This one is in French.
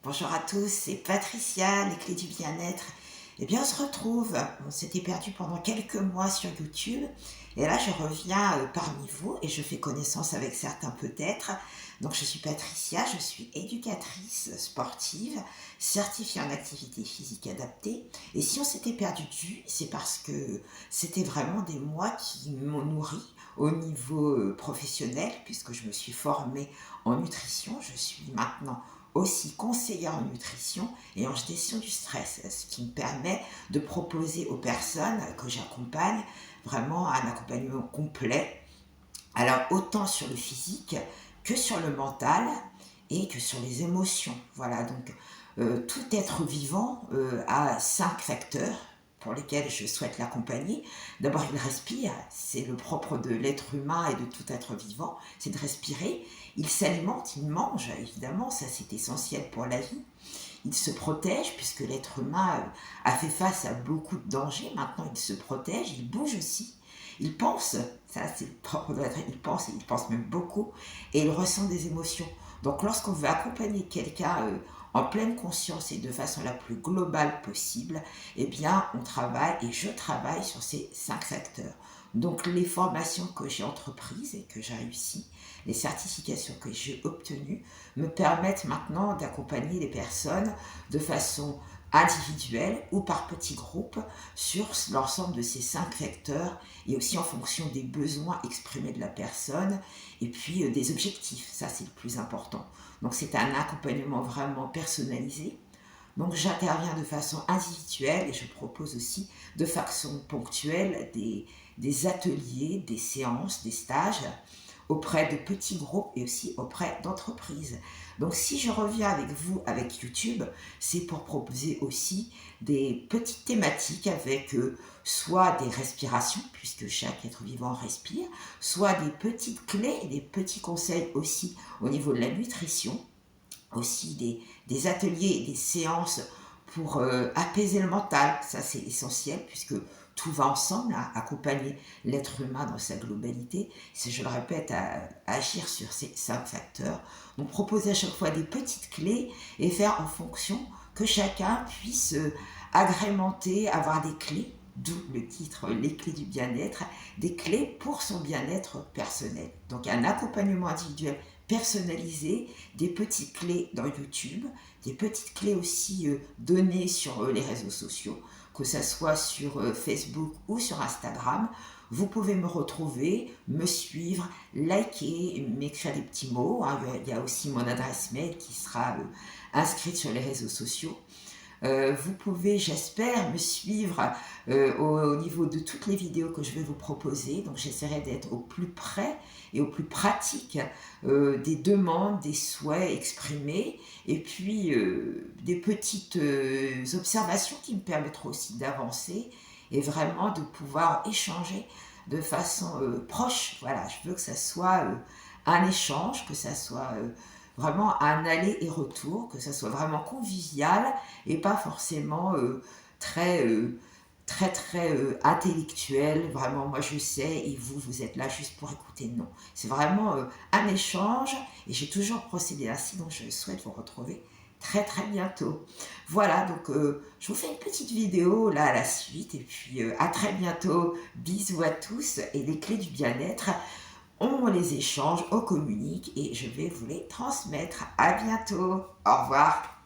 Bonjour à tous, c'est Patricia, les clés du bien-être. Eh bien, on se retrouve. On s'était perdu pendant quelques mois sur YouTube. Et là, je reviens parmi vous et je fais connaissance avec certains peut-être. Donc, je suis Patricia, je suis éducatrice sportive, certifiée en activité physique adaptée. Et si on s'était perdu de vue, c'est parce que c'était vraiment des mois qui m'ont nourri au niveau professionnel, puisque je me suis formée en nutrition. Je suis maintenant aussi conseillère en nutrition et en gestion du stress, ce qui me permet de proposer aux personnes que j'accompagne vraiment un accompagnement complet, alors autant sur le physique que sur le mental et que sur les émotions. Voilà, donc tout être vivant a 5 facteurs pour lesquels je souhaite l'accompagner. D'abord, il respire, c'est le propre de l'être humain et de tout être vivant, c'est de respirer. Il s'alimente, il mange, évidemment, ça c'est essentiel pour la vie. Il se protège, puisque l'être humain a fait face à beaucoup de dangers, maintenant il se protège, il bouge aussi. Il pense, ça c'est le propre de l'être, il pense même beaucoup, et il ressent des émotions. Donc lorsqu'on veut accompagner quelqu'un en pleine conscience et de façon la plus globale possible, eh bien on travaille, et je travaille sur ces 5 facteurs. Donc les formations que j'ai entreprises et que j'ai réussies, les certifications que j'ai obtenues, me permettent maintenant d'accompagner les personnes de façon individuelle ou par petits groupes sur l'ensemble de ces 5 facteurs et aussi en fonction des besoins exprimés de la personne et puis des objectifs, ça c'est le plus important. Donc c'est un accompagnement vraiment personnalisé. Donc j'interviens de façon individuelle et je propose aussi de façon ponctuelle des ateliers, des séances, des stages auprès de petits groupes et aussi auprès d'entreprises. Donc si je reviens avec vous avec YouTube, c'est pour proposer aussi des petites thématiques avec soit des respirations, puisque chaque être vivant respire, soit des petites clés, des petits conseils aussi au niveau de la nutrition, aussi des ateliers et des séances pour apaiser le mental. Ça, c'est essentiel puisque tout va ensemble, à accompagner l'être humain dans sa globalité. C'est, je le répète, à agir sur ces 5 facteurs. Donc, proposer à chaque fois des petites clés et faire en fonction que chacun puisse agrémenter, avoir des clés, d'où le titre Les clés du bien-être, des clés pour son bien-être personnel. Donc, un accompagnement individuel personnalisé, des petites clés dans YouTube, des petites clés aussi données sur les réseaux sociaux, que ce soit sur Facebook ou sur Instagram. Vous pouvez me retrouver, me suivre, liker, m'écrire des petits mots. Hein. Il y a aussi mon adresse mail qui sera inscrite sur les réseaux sociaux. Vous pouvez, j'espère, me suivre au niveau de toutes les vidéos que je vais vous proposer. Donc j'essaierai d'être au plus près et au plus pratique des demandes, des souhaits exprimés et puis des petites observations qui me permettront aussi d'avancer et vraiment de pouvoir échanger de façon proche. Voilà, je veux que ça soit un échange, que ça soit vraiment un aller et retour, que ça soit vraiment convivial et pas forcément très, très intellectuel. Vraiment, moi je sais et vous êtes là juste pour écouter. Non, c'est vraiment un échange et j'ai toujours procédé ainsi, donc je souhaite vous retrouver très très bientôt. Voilà, donc je vous fais une petite vidéo là à la suite et puis à très bientôt. Bisous à tous et les clés du bien-être. On les échange, on communique et je vais vous les transmettre. À bientôt. Au revoir.